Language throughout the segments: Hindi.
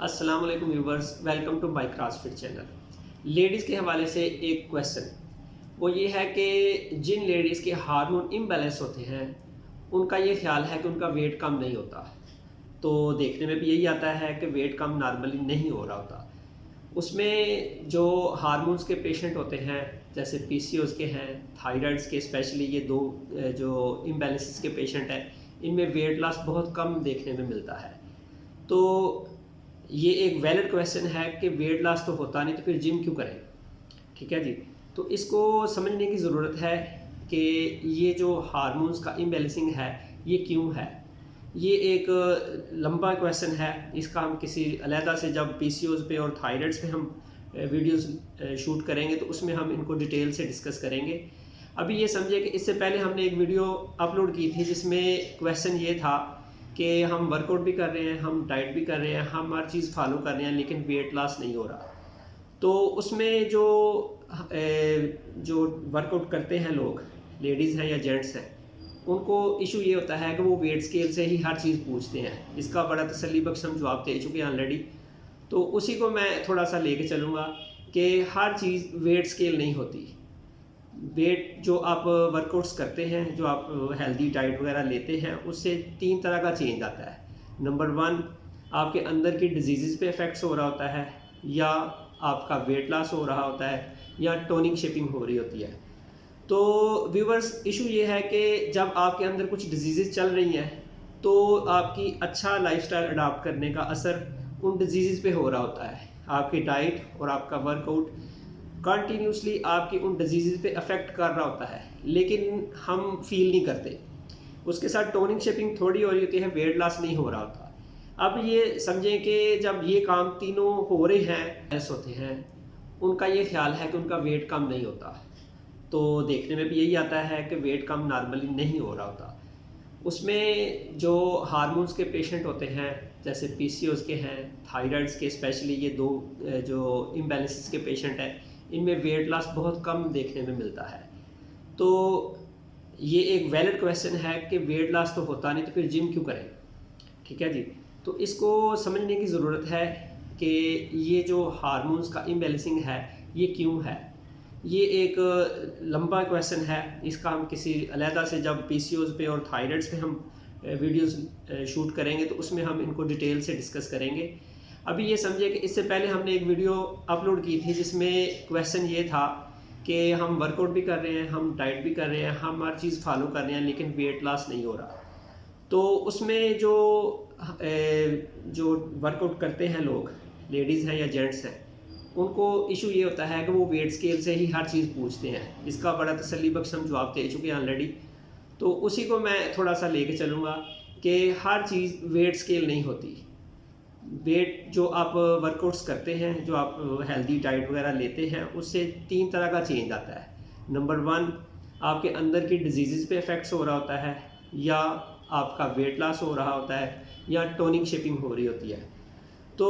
अस्सलाम वालेकुम viewers, welcome to my CrossFit channel. Ladies के हवाले से एक क्वेश्चन वो ये है कि जिन लेडीज़ के हार्मोन इम्बैलेंस होते हैं उनका ये ख्याल है कि उनका वेट कम नहीं होता। तो देखने में भी यही आता है कि वेट कम नॉर्मली नहीं हो रहा होता। उसमें जो हार्मोन्स के पेशेंट होते हैं जैसे पीसीओएस के हैं, थायराइड्स के, स्पेशली ये दो जो इम्बैलेंसेस के पेशेंट हैं, इनमें वेट लॉस बहुत कम देखने में मिलता है। तो ये एक वैलिड क्वेश्चन है कि वेट लॉस तो होता नहीं तो फिर जिम क्यों करें। ठीक है जी। तो इसको समझने की ज़रूरत है कि ये जो हार्मोन्स का इम्बैलेंसिंग है ये क्यों है। ये एक लंबा क्वेश्चन है, इसका हम किसी अलहदा से जब पीसीओएस पे और थायराइड्स पे हम वीडियोस शूट करेंगे तो उसमें हम इनको डिटेल से डिस्कस करेंगे। अभी ये समझिए कि इससे पहले हमने एक वीडियो अपलोड की थी जिसमें क्वेश्चन ये था कि हम वर्कआउट भी कर रहे हैं, हम डाइट भी कर रहे हैं, हम हर चीज़ फॉलो कर रहे हैं लेकिन वेट लॉस नहीं हो रहा। तो उसमें जो वर्कआउट करते हैं लोग, लेडीज़ हैं या जेंट्स हैं, उनको इशू ये होता है कि वो वेट स्केल से ही हर चीज़ पूछते हैं। इसका बड़ा तसल्ली बख्श हम जवाब दे चुके हैं ऑलरेडी। तो उसी को मैं थोड़ा सा लेके चलूँगा कि हर चीज़ वेट स्केल नहीं होती। वेट जो आप वर्कआउट्स करते हैं, जो आप हेल्दी डाइट वगैरह लेते हैं, उससे 3 तरह का चेंज आता है। नंबर 1, आपके अंदर की डिजीज़ पे इफ़ेक्ट्स हो रहा होता है, या आपका वेट लॉस हो रहा होता है, या टोनिंग शेपिंग हो रही होती है। तो व्यूवर्स, इशू ये है कि जब आपके अंदर कुछ डिजीज़ चल रही हैं तो आपकी अच्छा लाइफस्टाइल अडॉप्ट करने का असर उन डिजीज़ पे हो रहा होता है। आपकी डाइट और आपका वर्कआउट कंटिन्यूसली आपकी उन डिजीज़ पे अफेक्ट कर रहा होता है लेकिन हम फील नहीं करते। उसके साथ टोनिंग शेपिंग थोड़ी हो रही होती है, वेट लॉस नहीं हो रहा होता। अब ये समझें कि जब ये काम तीनों हो रहे हैं, ऐसे होते हैं, उनका ये ख्याल है कि उनका वेट कम नहीं होता। तो देखने में भी यही आता है कि वेट कम नॉर्मली नहीं हो रहा होता। उसमें जो हार्मोन्स के पेशेंट होते हैं जैसे पीसीओएस के हैं, थायराइड्स के, स्पेशली ये दो जो इम्बैलेंसेस के पेशेंट हैं, इनमें वेट लॉस बहुत कम देखने में मिलता है। तो ये एक वैलिड क्वेश्चन है कि वेट लॉस तो होता नहीं तो फिर जिम क्यों करें। ठीक है जी। तो इसको समझने की ज़रूरत है कि ये जो हार्मोन्स का इम्बैलेंसिंग है ये क्यों है। ये एक लंबा क्वेश्चन है, इसका हम किसी अलहदा से जब पीसीओएस पे और थायराइड्स पे हम वीडियोस शूट करेंगे तो उसमें हम इनको डिटेल से डिस्कस करेंगे। अभी ये समझिए कि इससे पहले हमने एक वीडियो अपलोड की थी जिसमें क्वेश्चन ये था कि हम वर्कआउट भी कर रहे हैं, हम डाइट भी कर रहे हैं, हम हर चीज़ फॉलो कर रहे हैं लेकिन वेट लॉस नहीं हो रहा। तो उसमें जो वर्कआउट करते हैं लोग, लेडीज़ हैं या जेंट्स हैं, उनको इशू ये होता है कि वो वेट स्केल से ही हर चीज़ पूछते हैं। इसका बड़ा तसल्ली बख्श हम जवाब दे चुके हैं ऑलरेडी। तो उसी को मैं थोड़ा सा लेके चलूँगा कि हर चीज़ वेट स्केल नहीं होती। वेट जो आप वर्कआउट्स करते हैं, जो आप हेल्दी डाइट वगैरह लेते हैं, उससे 3 तरह का चेंज आता है। नंबर 1, आपके अंदर की डिजीज़ पे इफ़ेक्ट्स हो रहा होता है, या आपका वेट लॉस हो रहा होता है, या टोनिंग शेपिंग हो रही होती है। तो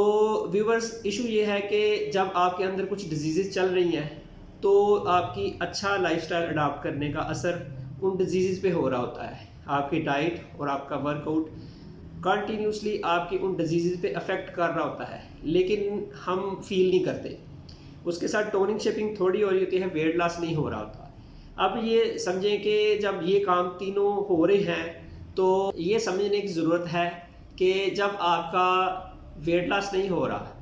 व्यूवर्स, इशू ये है कि जब आपके अंदर कुछ डिजीज़ चल रही हैं तो आपकी अच्छा लाइफस्टाइल अडॉप्ट करने का असर उन डिजीज़ पे हो रहा होता है। आपकी डाइट और आपका वर्कआउट कंटिन्यूसली आपकी उन डिजीज़ पे अफेक्ट कर रहा होता है लेकिन हम फील नहीं करते। उसके साथ टोनिंग शेपिंग थोड़ी हो रही होती है, वेट लॉस नहीं हो रहा होता। अब ये समझें कि जब ये काम तीनों हो रहे हैं तो ये समझने की ज़रूरत है कि जब आपका वेट लॉस नहीं हो रहा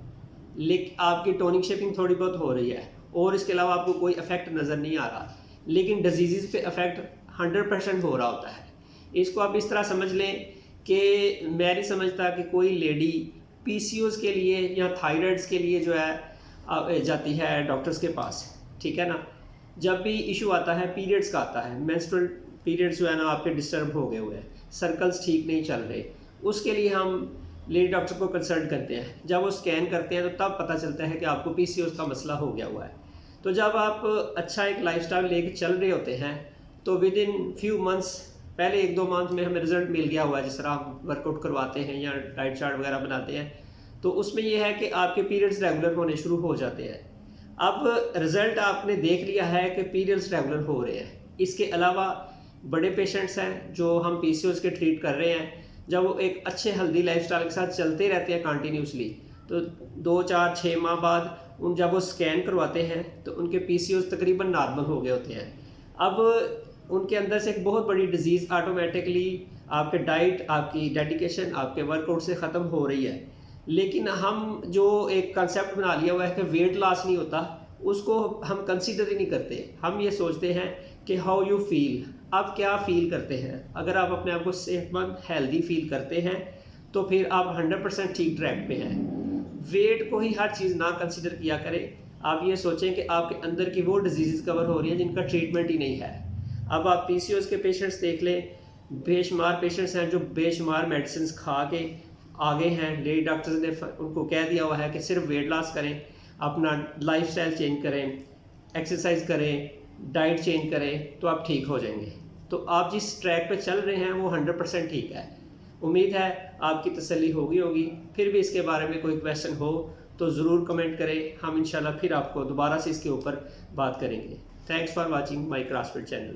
लेकिन आपकी टोनिंग शेपिंग थोड़ी बहुत हो रही है और इसके अलावा आपको कोई इफेक्ट नज़र नहीं आ रहा, लेकिन डिजीज़ पे इफेक्ट 100% हो रहा होता है। इसको आप इस तरह समझ लें कि मैं नहीं समझता कि कोई लेडी पीसीओएस के लिए या थायराइड्स के लिए जो है जाती है डॉक्टर्स के पास। ठीक है ना। जब भी इशू आता है पीरियड्स का आता है, मेंस्ट्रुअल पीरियड्स जो है ना आपके डिस्टर्ब हो गए हुए हैं, सर्कल्स ठीक नहीं चल रहे, उसके लिए हम लेडी डॉक्टर को कंसल्ट करते हैं। जब वो स्कैन करते हैं तो तब पता चलता है कि आपको पीसीओएस का मसला हो गया हुआ है। तो जब आप अच्छा एक लाइफस्टाइल लेके चल रहे होते हैं तो विद इन फ्यू मंथ्स, पहले 1-2 मंथ में हमें रिजल्ट मिल गया हुआ है, जिस तरह हम वर्कआउट करवाते हैं या डाइट चार्ट वगैरह बनाते हैं, तो उसमें यह है कि आपके पीरियड्स रेगुलर होने शुरू हो जाते हैं। अब रिज़ल्ट आपने देख लिया है कि पीरियड्स रेगुलर हो रहे हैं। इसके अलावा बड़े पेशेंट्स हैं जो हम पीसीओएस के ट्रीट कर रहे हैं, जब वो एक अच्छे हेल्दी लाइफस्टाइल के साथ चलते रहते हैं कंटिन्यूसली, तो 2 4 6 माह बाद जब वो स्कैन करवाते हैं तो उनके PCOS तकरीबन नॉर्मल हो गए होते हैं। अब उनके अंदर से एक बहुत बड़ी डिजीज़ ऑटोमेटिकली आपके डाइट, आपकी डेडिकेशन, आपके वर्कआउट से ख़त्म हो रही है। लेकिन हम जो एक कंसेप्ट बना लिया हुआ है कि वेट लॉस नहीं होता, उसको हम कंसीडर ही नहीं करते। हम ये सोचते हैं कि हाउ यू फील, आप क्या फ़ील करते हैं। अगर आप अपने आप को सेहतमंद, हेल्दी फील करते हैं तो फिर आप 100% ठीक ट्रैक पे हैं। वेट को ही हर चीज़ ना कंसीडर किया करें। आप ये सोचें कि आपके अंदर की वो डिजीज़ कवर हो रही हैं जिनका ट्रीटमेंट ही नहीं है। अब आप PCOS के पेशेंट्स देख लें, बेशुमार पेशेंट्स हैं जो बेशुमार मेडिसिन खा के आगे हैं। लेडी डॉक्टर्स ने उनको कह दिया हुआ है कि सिर्फ वेट लॉस करें, अपना लाइफस्टाइल चेंज करें, एक्सरसाइज करें, डाइट चेंज करें तो आप ठीक हो जाएंगे। तो आप जिस ट्रैक पे चल रहे हैं वो 100% ठीक है। उम्मीद है आपकी तसल्ली होगी। फिर भी इसके बारे में कोई क्वेश्चन हो तो ज़रूर कमेंट करें। हम इंशाल्लाह फिर आपको दोबारा से इसके ऊपर बात करेंगे। Thanks for watching my CrossFit channel.